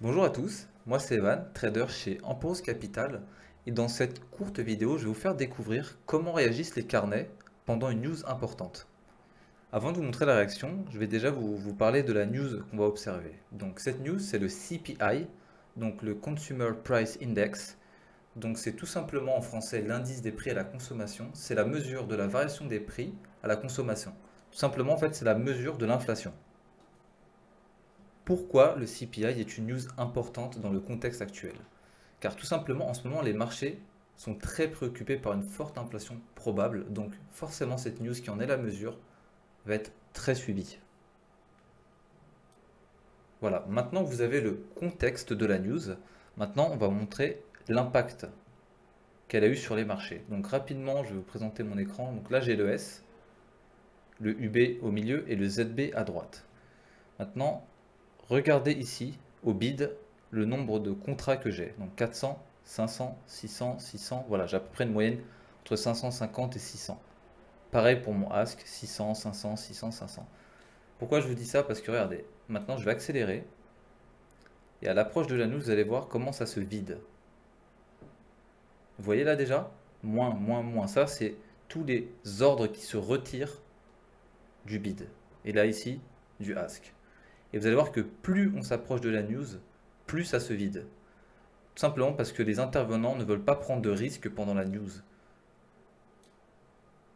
Bonjour à tous, moi c'est Evan, trader chez Empose Capital, et dans cette courte vidéo, je vais vous faire découvrir comment réagissent les carnets pendant une news importante. Avant de vous montrer la réaction, je vais déjà vous parler de la news qu'on va observer. Donc cette news, c'est le CPI, donc le Consumer Price Index. Donc c'est tout simplement en français l'indice des prix à la consommation. C'est la mesure de la variation des prix à la consommation. Tout simplement, en fait, c'est la mesure de l'inflation. Pourquoi le CPI est une news importante dans le contexte actuel? Car tout simplement, en ce moment, les marchés sont très préoccupés par une forte inflation probable, donc forcément cette news qui en est la mesure va être très suivie. Voilà, maintenant vous avez le contexte de la news. Maintenant, on va montrer l'impact qu'elle a eu sur les marchés. Donc rapidement, je vais vous présenter mon écran. Donc là, j'ai le S, le UB au milieu et le ZB à droite. Maintenant, regardez ici, au bid, le nombre de contrats que j'ai. Donc 400, 500, 600, 600. Voilà, j'ai à peu près une moyenne entre 550 et 600. Pareil pour mon ask, 600, 500, 600, 500. Pourquoi je vous dis ça? Parce que regardez, maintenant je vais accélérer. Et à l'approche de la news, vous allez voir comment ça se vide. Vous voyez là déjà? Moins, moins, moins. Ça, c'est tous les ordres qui se retirent du bid. Et là, ici, du ask. Et vous allez voir que plus on s'approche de la news, plus ça se vide. Tout simplement parce que les intervenants ne veulent pas prendre de risques pendant la news.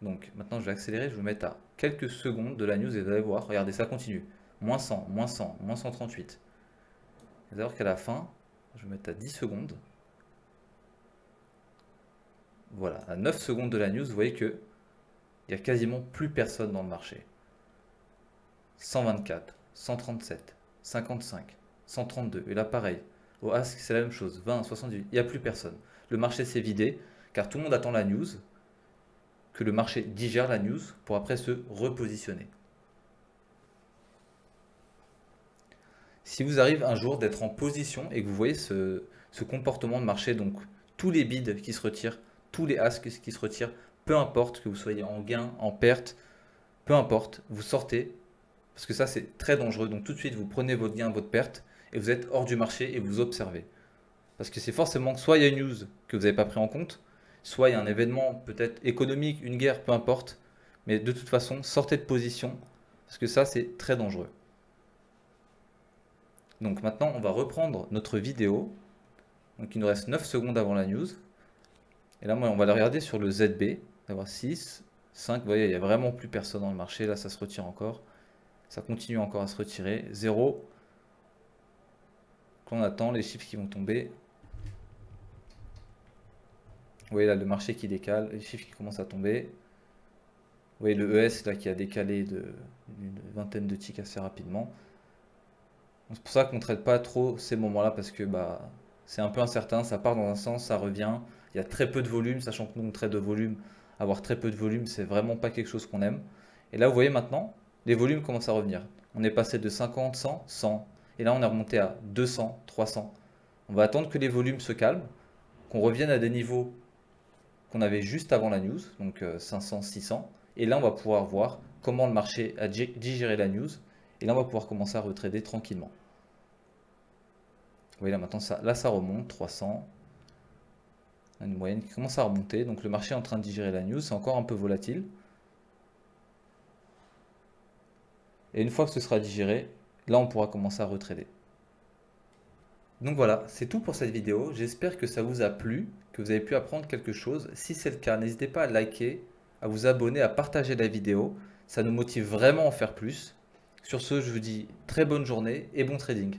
Donc maintenant je vais accélérer, je vais vous mettre à quelques secondes de la news et vous allez voir, regardez ça continue. Moins 100, moins 100, moins 138. Vous allez voir qu'à la fin, je vais mettre à 10 secondes. Voilà, à 9 secondes de la news, vous voyez que il n'y a quasiment plus personne dans le marché. 124, 137, 55, 132. Et là pareil, au ask c'est la même chose, 20, 78, il n'y a plus personne. Le marché s'est vidé car tout le monde attend la news, que le marché digère la news pour après se repositionner. Si vous arrive un jour d'être en position et que vous voyez ce comportement de marché, donc tous les bids qui se retirent, tous les asks qui se retirent, peu importe que vous soyez en gain, en perte, peu importe, vous sortez, parce que ça c'est très dangereux. Donc tout de suite vous prenez votre gain, votre perte, et vous êtes hors du marché et vous observez. Parce que c'est forcément soit il y a une news que vous n'avez pas pris en compte, soit il y a un événement peut-être économique, une guerre, peu importe. Mais de toute façon, sortez de position, parce que ça c'est très dangereux. Donc maintenant, on va reprendre notre vidéo. Donc il nous reste 9 secondes avant la news. Et là, on va la regarder sur le ZB. D'avoir 6, 5, vous voyez, il n'y a vraiment plus personne dans le marché. Là, ça se retire encore. Ça continue encore à se retirer. 0. Quand on attend les chiffres qui vont tomber. Vous voyez là le marché qui décale, les chiffres qui commencent à tomber. Vous voyez le ES là qui a décalé d'une vingtaine de ticks assez rapidement. C'est pour ça qu'on ne traite pas trop ces moments-là parce que c'est un peu incertain, ça part dans un sens, ça revient. Il y a très peu de volume, sachant que nous on traite de volume. Avoir très peu de volume, c'est vraiment pas quelque chose qu'on aime. Et là, vous voyez maintenant, les volumes commencent à revenir. On est passé de 50, 100, 100. Et là, on est remonté à 200, 300. On va attendre que les volumes se calment, qu'on revienne à des niveaux qu'on avait juste avant la news, donc 500, 600. Et là, on va pouvoir voir comment le marché a digéré la news. Et là, on va pouvoir commencer à retrader tranquillement. Vous voyez là maintenant, ça remonte, 300. Une moyenne qui commence à remonter. Donc le marché est en train de digérer la news. C'est encore un peu volatile. Et une fois que ce sera digéré, là, on pourra commencer à retrader. Donc voilà, c'est tout pour cette vidéo. J'espère que ça vous a plu, que vous avez pu apprendre quelque chose. Si c'est le cas, n'hésitez pas à liker, à vous abonner, à partager la vidéo. Ça nous motive vraiment à en faire plus. Sur ce, je vous dis très bonne journée et bon trading.